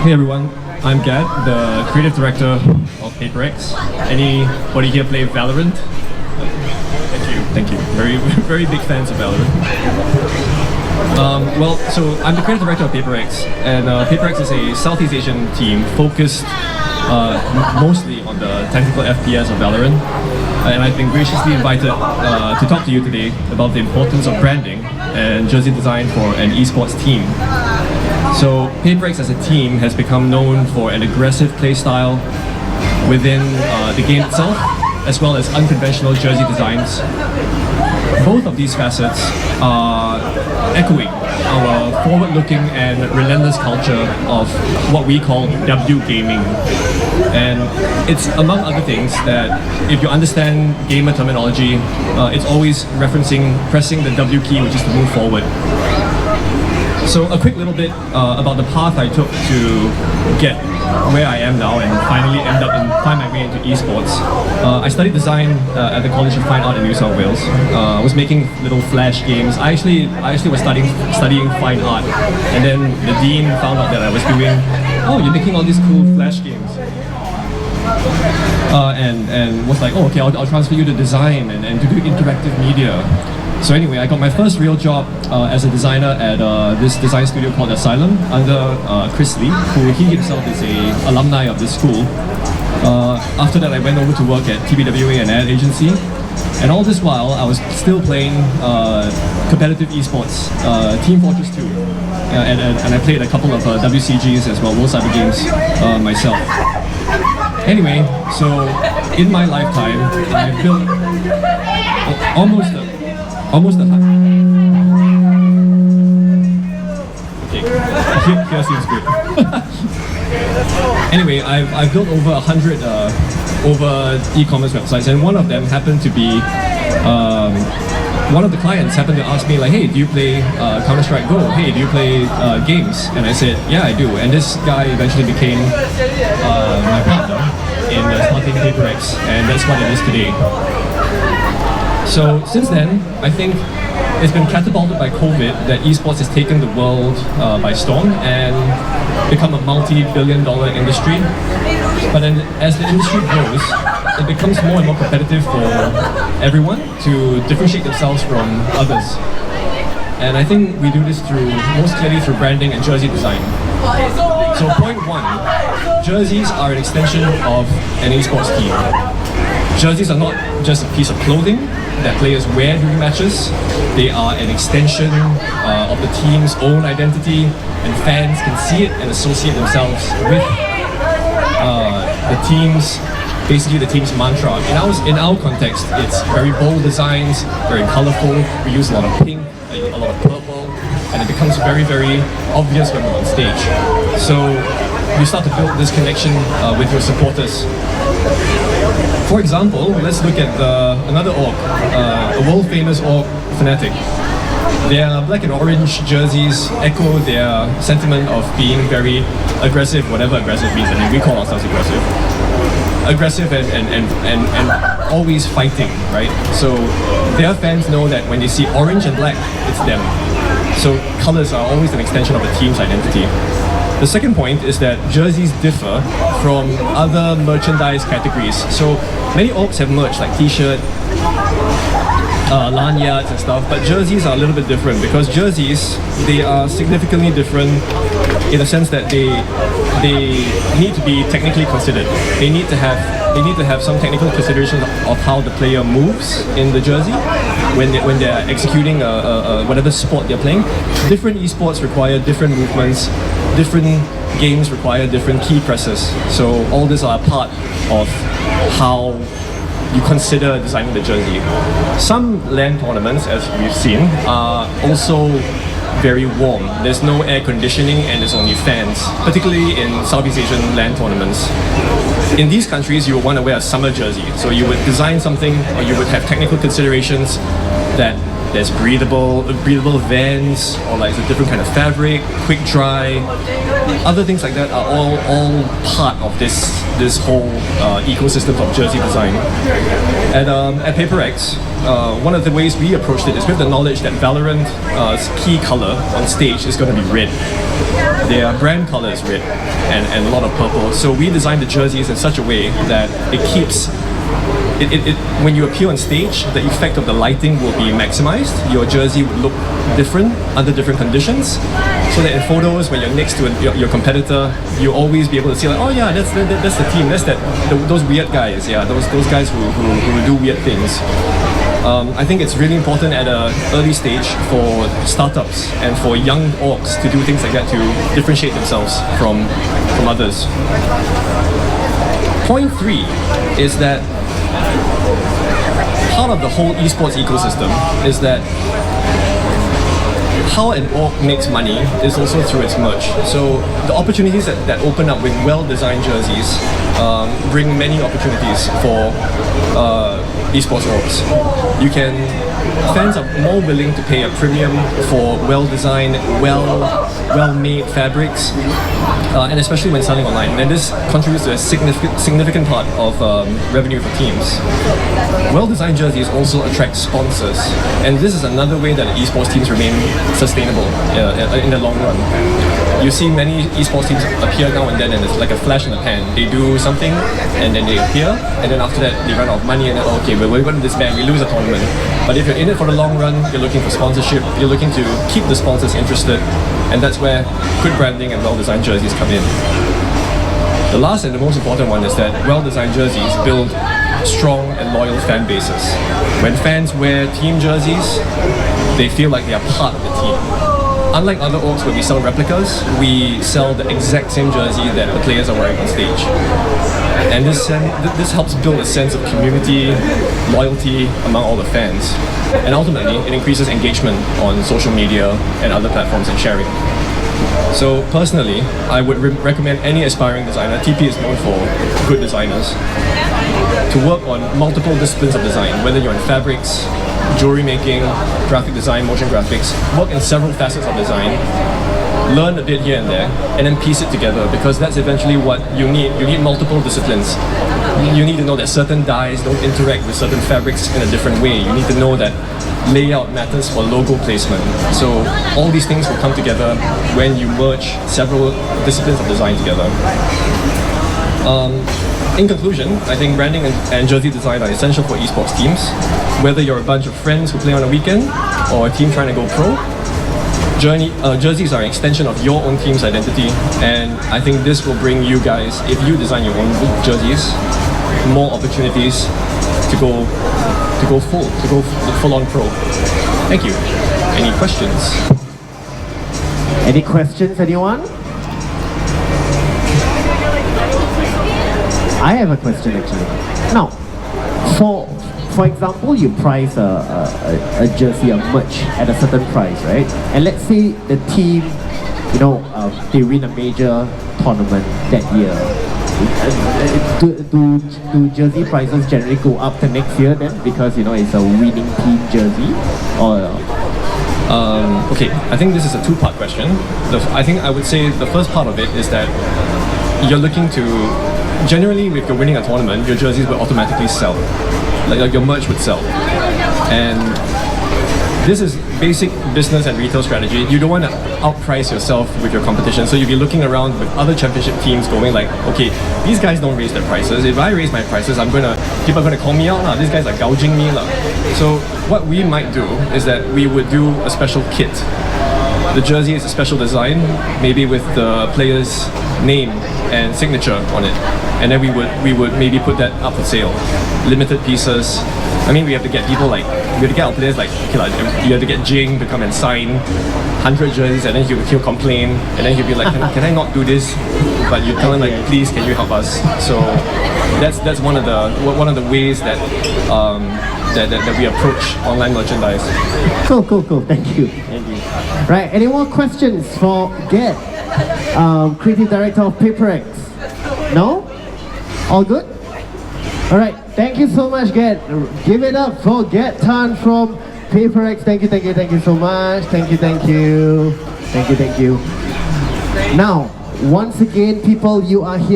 Hey everyone, I'm Gad, the creative director of PaperX. Anybody here play Valorant? Thank you. Very, very big fans of Valorant. So I'm the creative director of PaperX, and PaperX is a Southeast Asian team focused mostly on the technical FPS of Valorant. And I've been graciously invited to talk to you today about the importance of branding and jersey design for an esports team. So PaperX as a team has become known for an aggressive play style within the game itself, as well as unconventional jersey designs. Both of these facets are echoing our forward-looking and relentless culture of what we call W gaming. And it's among other things that if you understand gamer terminology, it's always referencing pressing the W key, which is to move forward. So a quick little bit about the path I took to get where I am now and finally find my way into esports. I studied design at the College of Fine Art in New South Wales. I was making little flash games. I actually was studying fine art, and then the dean found out that I was doing, oh, you're making all these cool flash games. And was like, oh, okay, I'll transfer you to design and to do interactive media. So anyway, I got my first real job as a designer at this design studio called Asylum under Chris Lee, who he himself is an alumni of this school. After that, I went over to work at TBWA, an ad agency. And all this while, I was still playing competitive esports, Team Fortress 2. And I played a couple of WCGs as well, World Cyber Games myself. Anyway, so in my lifetime, I've built almost a okay, here seems good. Anyway, I've built over 100 over e-commerce websites, and one of them happened to be one of the clients happened to ask me like, hey, do you play Counter-Strike Go? Hey, do you play games? And I said, yeah, I do. And this guy eventually became my partner in starting PaperX, and that's what it is today. So since then, I think it's been catapulted by COVID that esports has taken the world by storm and become a multi-billion-dollar industry. But then as the industry grows, it becomes more and more competitive for everyone to differentiate themselves from others. And I think we do this most clearly through branding and jersey design. So point one, jerseys are an extension of an esports team. Jerseys are not just a piece of clothing that players wear during matches. They are an extension of the team's own identity, and fans can see it and associate themselves with basically the team's mantra. In our context, it's very bold designs, very colorful. We use a lot of pink, a lot of purple, and it becomes very, very obvious when we're on stage. So you start to build this connection with your supporters. For example, let's look at another org, a world-famous org, Fnatic. Their black and orange jerseys echo their sentiment of being very aggressive, whatever aggressive means. I mean, we call ourselves aggressive. Aggressive and always fighting, right? So their fans know that when they see orange and black, it's them. So colors are always an extension of the team's identity. The second point is that jerseys differ from other merchandise categories. So many orgs have merch like t-shirt, lanyards and stuff, but jerseys are a little bit different because jerseys, they are significantly different in the sense that they need to be technically considered. They need to have some technical consideration of how the player moves in the jersey when they're executing whatever sport they're playing. Different esports require different movements. Different games require different key presses. So all these are part of how you consider designing the jersey. Some LAN tournaments, as we've seen, are also very warm. There's no air conditioning and there's only fans, particularly in Southeast Asian LAN tournaments. In these countries, you would want to wear a summer jersey. So you would design something, or you would have technical considerations that there's breathable vents, or like a different kind of fabric, quick dry. Other things like that are all part of this whole ecosystem of jersey design. At PaperX, one of the ways we approached it is with the knowledge that Valorant's key color on stage is going to be red. their brand color is red and a lot of purple. So we designed the jerseys in such a way that it keeps when you appear on stage, the effect of the lighting will be maximized. Your jersey would look different under different conditions, so that in photos, when you're next to your competitor, you'll always be able to see like, oh yeah, that's the team, that's those weird guys, yeah, those guys who do weird things. I think it's really important at an early stage for startups and for young orgs to do things like that to differentiate themselves from others. Point 3 is that part of the whole esports ecosystem is that how an org makes money is also through its merch. So the opportunities that open up with well-designed jerseys bring many opportunities for esports orgs. Fans are more willing to pay a premium for well-designed, well-made fabrics, and especially when selling online. And this contributes to a significant part of revenue for teams. Well-designed jerseys also attract sponsors, and this is another way that esports teams remain sustainable in the long run. You see many esports teams appear now and then, and it's like a flash in the pan. They do something, and then they appear, and then after that they run out of money, and then okay, we're going to disband, we lose a tournament. But if you're in it for the long run, you're looking for sponsorship, you're looking to keep the sponsors interested, and that's where good branding and well-designed jerseys come in. The last and the most important one is that well-designed jerseys build strong and loyal fan bases. When fans wear team jerseys, they feel like they are part of the team. Unlike other orgs where we sell replicas, we sell the exact same jersey that the players are wearing on stage. And this helps build a sense of community, loyalty among all the fans. And ultimately, it increases engagement on social media and other platforms and sharing. So personally, I would recommend any aspiring designer, TP is known for good designers, to work on multiple disciplines of design, whether you're in fabrics, jewelry making, graphic design, motion graphics, work in several facets of design, learn a bit here and there, and then piece it together, because that's eventually what you need. You need multiple disciplines. You need to know that certain dyes don't interact with certain fabrics in a different way. You need to know that layout matters for logo placement. So all these things will come together when you merge several disciplines of design together. In conclusion, I think branding and jersey design are essential for esports teams. Whether you're a bunch of friends who play on a weekend or a team trying to go pro, jerseys are an extension of your own team's identity, and I think this will bring you guys, if you design your own jerseys, more opportunities to go full on pro. Thank you. Any questions? Any questions, anyone? I have a question actually. Now, for example, you price a jersey, a merch at a certain price, right? And let's say the team, they win a major tournament that year. Do jersey prices generally go up the next year then, because it's a winning team jersey? Or okay, I think this is a two-part question. I think I would say the first part of it is that you're looking to, generally if you're winning a tournament, your jerseys will automatically sell. Like your merch would sell. And this is basic business and retail strategy. You don't want to outprice yourself with your competition. So you'll be looking around with other championship teams going like, okay, these guys don't raise their prices. If I raise my prices, people are gonna call me out. These guys are gouging me. So what we might do is that we would do a special kit. The jersey is a special design, maybe with the player's name and signature on it. And then we would maybe put that up for sale. Limited pieces. I mean, we have to get people we have to get our players you have to get Jing to come and sign 100 jerseys, and then he'll complain, and then he'll be like, can I not do this? But you tell him please, can you help us? So that's one of the ways that that we approach online merchandise. Cool. Thank you. Right, any more questions for Ged, Creative Director of PaperX? No? All good? Alright, thank you so much, Ged. Give it up for Ged Tan from PaperX. Thank you so much. Thank you. Now, once again, people, you are here.